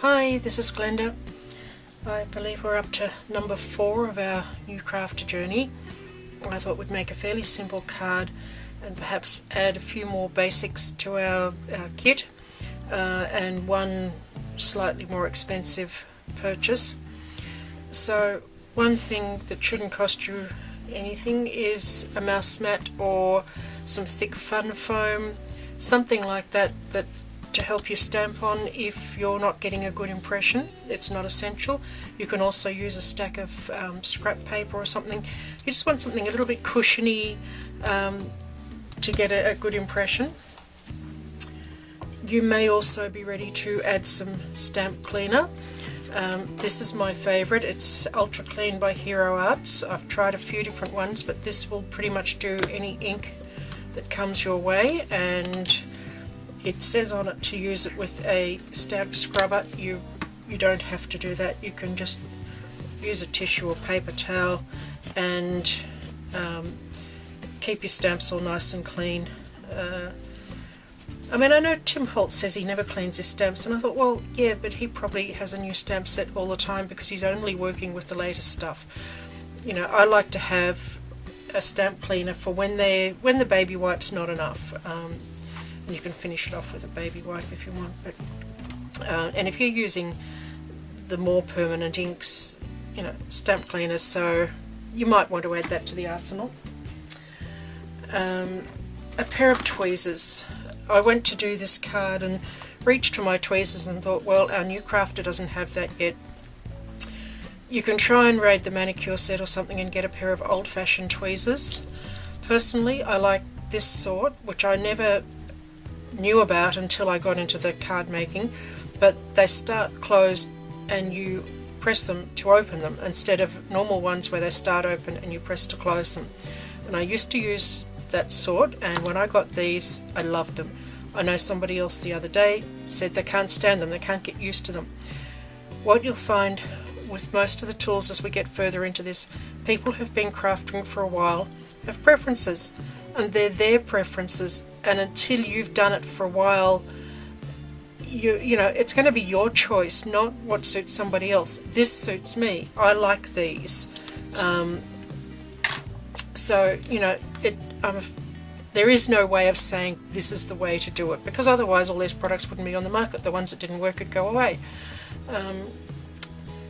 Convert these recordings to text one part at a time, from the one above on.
Hi, this is Glenda. I believe we're up to number 4 of our new craft journey. I thought we'd make a fairly simple card and perhaps add a few more basics to our kit and one slightly more expensive purchase. So one thing that shouldn't cost you anything is a mouse mat or some thick fun foam, something like that to help you stamp on if you're not getting a good impression. It's not essential. You can also use a stack of scrap paper or something. You just want something a little bit cushiony to get a good impression. You may also be ready to add some stamp cleaner. This is my favourite. It's Ultra Clean by Hero Arts. I've tried a few different ones, but this will pretty much do any ink that comes your way, and it says on it to use it with a stamp scrubber. You don't have to do that. You can just use a tissue or paper towel and keep your stamps all nice and clean. I mean, I know Tim Holt says he never cleans his stamps, and I thought, well, yeah, but he probably has a new stamp set all the time because he's only working with the latest stuff. You know, I like to have a stamp cleaner for when the baby wipe's not enough. You can finish it off with a baby wipe if you want, but and if you're using the more permanent inks, you know, stamp cleaners, so you might want to add that to the arsenal. A pair of tweezers. I went to do this card and reached for my tweezers and thought, well, our new crafter doesn't have that yet. You can try and raid the manicure set or something and get a pair of old-fashioned tweezers. Personally, I like this sort, which I never knew about until I got into the card making, but they start closed and you press them to open them instead of normal ones where they start open and you press to close them. And I used to use that sort, and when I got these I loved them. I know somebody else the other day said they can't stand them, they can't get used to them. What you'll find with most of the tools as we get further into this, people who've been crafting for a while have preferences, and they're their preferences, and until you've done it for a while, you know, it's going to be your choice, not what suits somebody else. This suits me, I like these. So, you know, there is no way of saying this is the way to do it, because otherwise all these products wouldn't be on the market. The ones that didn't work would go away.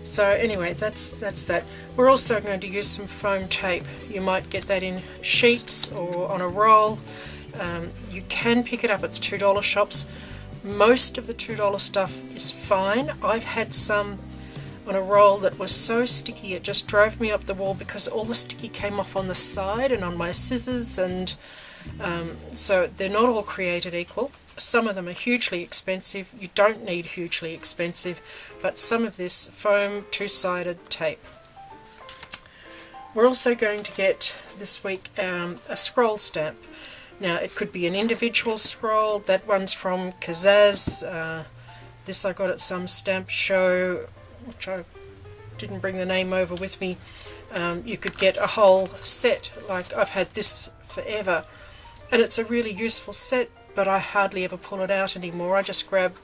So anyway, that's that. We're also going to use some foam tape. You might get that in sheets or on a roll. You can pick it up at the $2 shops. Most of the $2 stuff is fine. I've had some on a roll that was so sticky it just drove me up the wall because all the sticky came off on the side and on my scissors, and so they're not all created equal. Some of them are hugely expensive. You don't need hugely expensive, but some of this foam two-sided tape. We're also going to get this week a scroll stamp. Now it could be an individual scroll. That one's from Kazaz. This I got at some stamp show, which I didn't bring the name over with me. You could get a whole set, like I've had this forever, and it's a really useful set, but I hardly ever pull it out anymore. I just grab,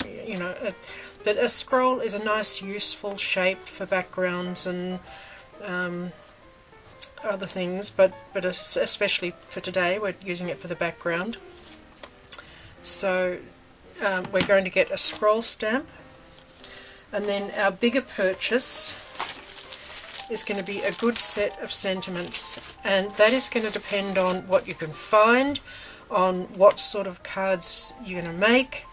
you know, but a scroll is a nice useful shape for backgrounds and other things, but especially for today we're using it for the background. So we're going to get a scroll stamp, and then our bigger purchase is going to be a good set of sentiments, and that is going to depend on what you can find, on what sort of cards you're going to make.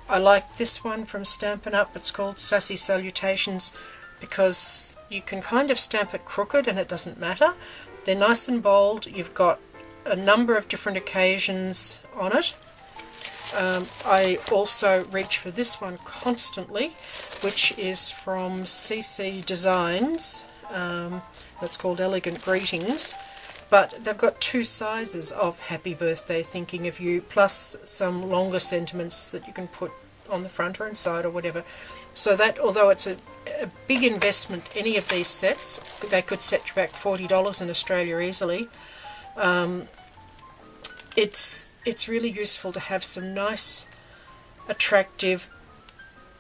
I like this one from Stampin' Up. It's called Sassy Salutations because you can kind of stamp it crooked and it doesn't matter. They're nice and bold. You've got a number of different occasions on it. I also reach for this one constantly, which is from CC Designs. That's called Elegant Greetings, but they've got 2 sizes of Happy Birthday Thinking of You, plus some longer sentiments that you can put on the front or inside or whatever. So that, although it's a big investment, any of these sets, they could set you back $40 in Australia easily. It's really useful to have some nice, attractive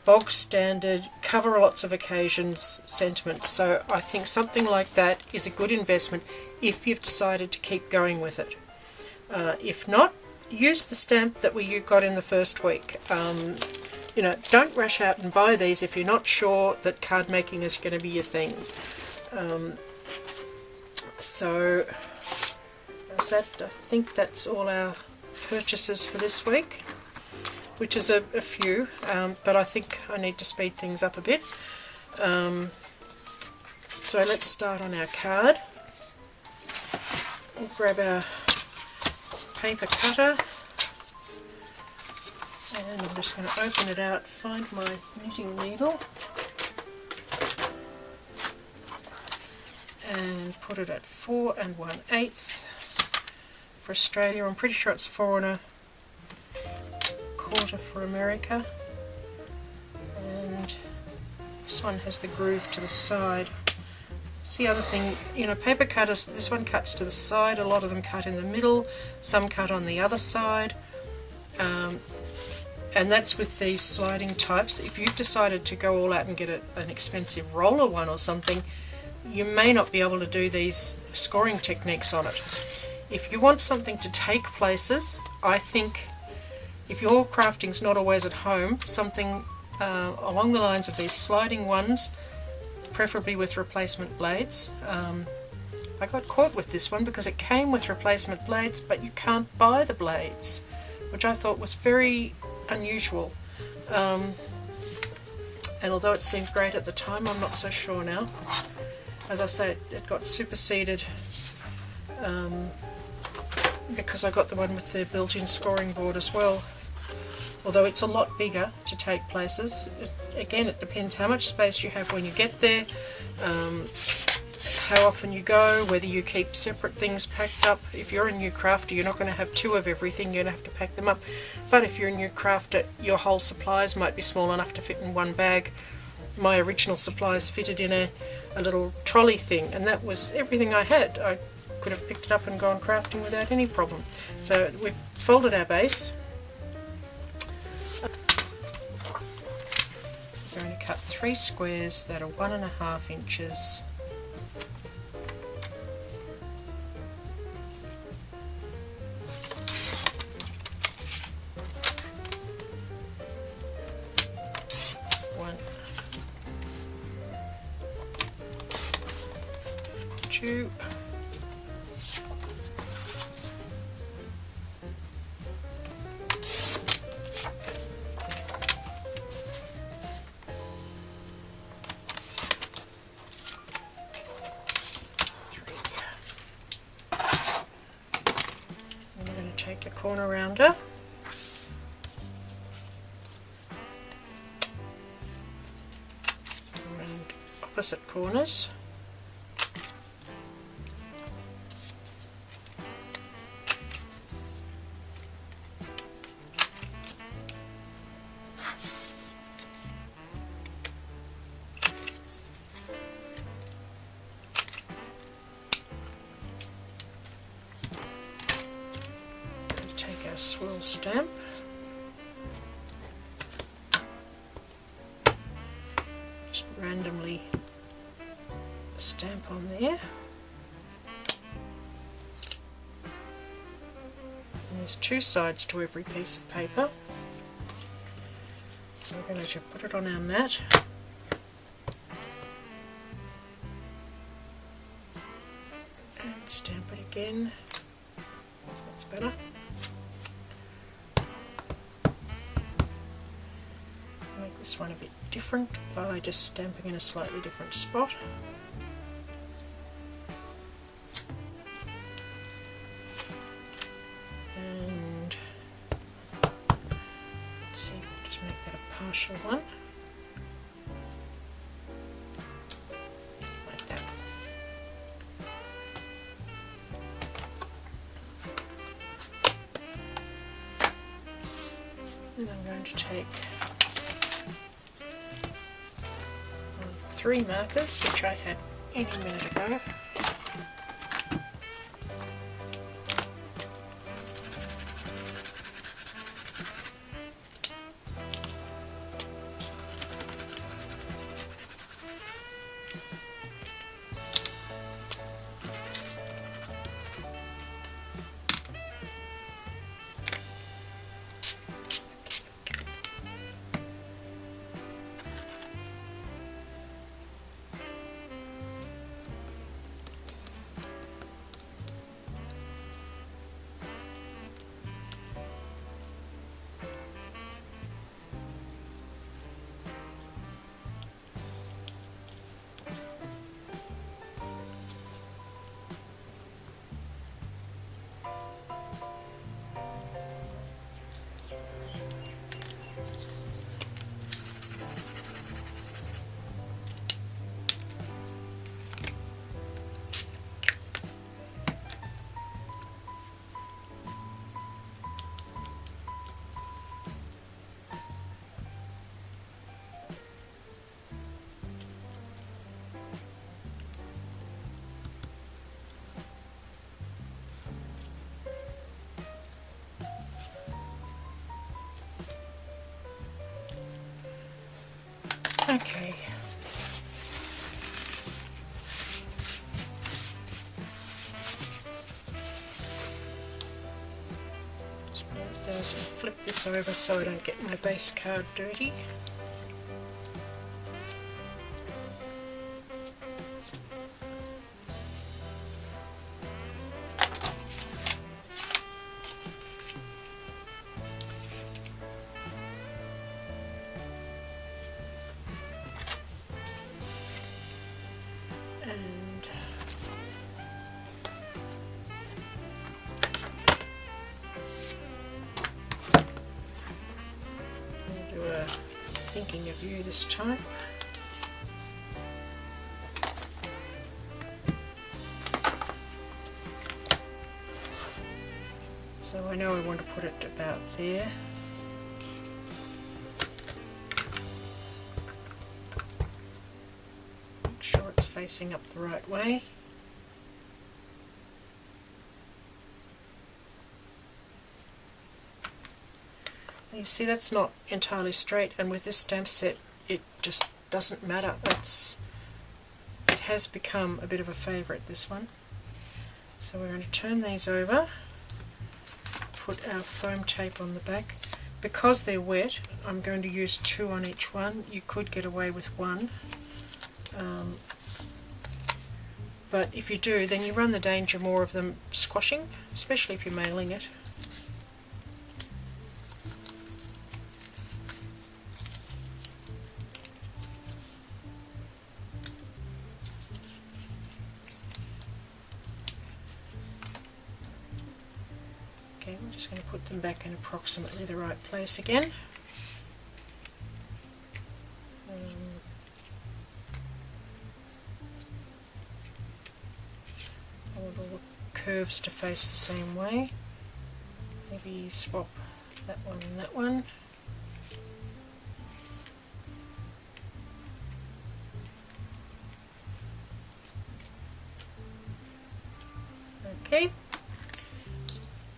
bog standard, cover lots of occasions sentiment. So I think something like that is a good investment if you've decided to keep going with it. If not, use the stamp that you got in the first week. You know, don't rush out and buy these if you're not sure that card making is going to be your thing. So I think that's all our purchases for this week, which is a few, but I think I need to speed things up a bit. So let's start on our card. We'll grab our paper cutter, and I'm just going to open it out, find my knitting needle, and put it at 4 1/8 for Australia. I'm pretty sure it's 4 1/4 for America. And this one has the groove to the side. That's the other thing, you know, paper cutters, this one cuts to the side, a lot of them cut in the middle, some cut on the other side. And that's with these sliding types. If you've decided to go all out and get an expensive roller one or something, you may not be able to do these scoring techniques on it. If you want something to take places, I think if your crafting's not always at home, something along the lines of these sliding ones, preferably with replacement blades. I got caught with this one because it came with replacement blades, but you can't buy the blades, which I thought was very unusual. And although it seemed great at the time, I'm not so sure now. As I say, it got superseded because I got the one with the built-in scoring board as well. Although it's a lot bigger to take places. Again, it depends how much space you have when you get there, how often you go, whether you keep separate things packed up. If you're a new crafter, you're not going to have 2 of everything, you're going to have to pack them up. But if you're a new crafter, your whole supplies might be small enough to fit in one bag. My original supplies fitted in a little trolley thing, and that was everything I had. I could have picked it up and gone crafting without any problem. So we've folded our base. I'm going to cut 3 squares that are 1.5 inches. Two. And we're going to take the corner rounder and opposite corners. Swirl stamp. Just randomly stamp on there. And there's 2 sides to every piece of paper. So we're going to put it on our mat. And stamp it again. That's better. This one a bit different by just stamping in a slightly different spot. And let's see, just make that a partial one. Like that. And I'm going to take 3 markers, which I had any minute ago. Okay. Just move those and flip this over so I don't get my base card dirty. Thinking of you this time. So I know I want to put it about there. Make sure it's facing up the right way. You see, that's not entirely straight, and with this stamp set it just doesn't matter. It has become a bit of a favourite, this one. So we're going to turn these over, put our foam tape on the back. Because they're wet, I'm going to use 2 on each one. You could get away with 1. But if you do, then you run the danger more of them squashing, especially if you're mailing it. Okay, we're just going to put them back in approximately the right place again. I want all the curves to face the same way. Maybe swap that one and that one. Okay.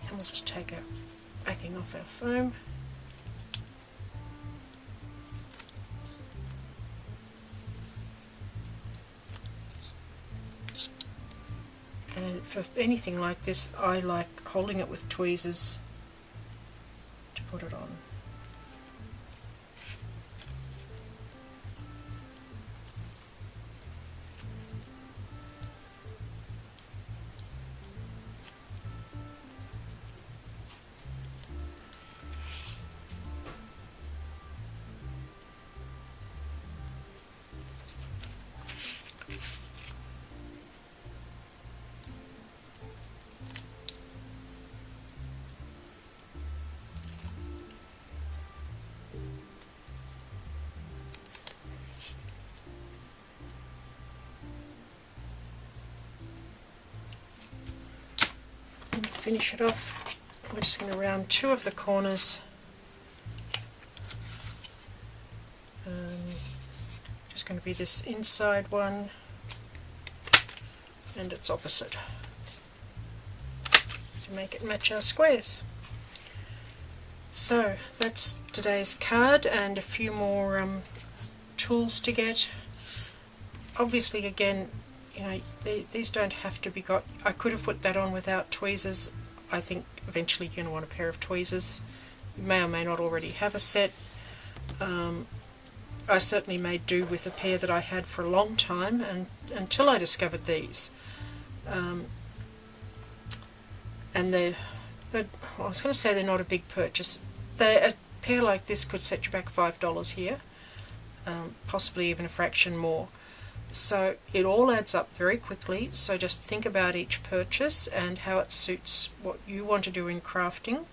And we'll just take our backing off our foam. And for anything like this, I like holding it with tweezers to put it on. Finish it off. We're just going to round 2 of the corners. Just going to be this inside one and its opposite to make it match our squares. So that's today's card, and a few more tools to get. Obviously, again, you know, these don't have to be got. I could have put that on without tweezers. I think eventually you're going to want a pair of tweezers. You may or may not already have a set. I certainly made do with a pair that I had for a long time, and until I discovered these. And I was going to say they're not a big purchase. A pair like this could set you back $5 here, possibly even a fraction more. So it all adds up very quickly, so just think about each purchase and how it suits what you want to do in crafting.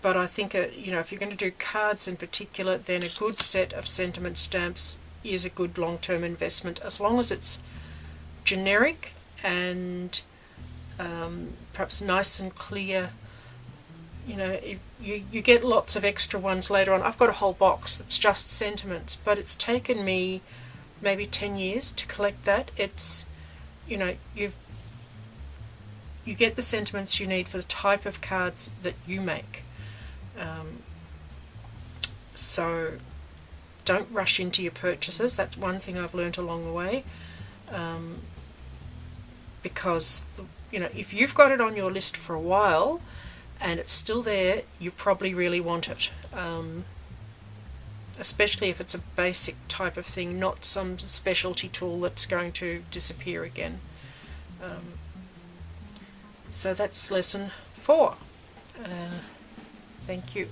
But I think you know, if you're going to do cards in particular, then a good set of sentiment stamps is a good long-term investment, as long as it's generic and perhaps nice and clear. You know, you get lots of extra ones later on. I've got a whole box that's just sentiments, but it's taken me maybe 10 years to collect that. It's, you know, you get the sentiments you need for the type of cards that you make. So don't rush into your purchases. That's one thing I've learned along the way, because if you've got it on your list for a while and it's still there, you probably really want it, especially if it's a basic type of thing, not some specialty tool that's going to disappear again. So that's lesson 4. Thank you.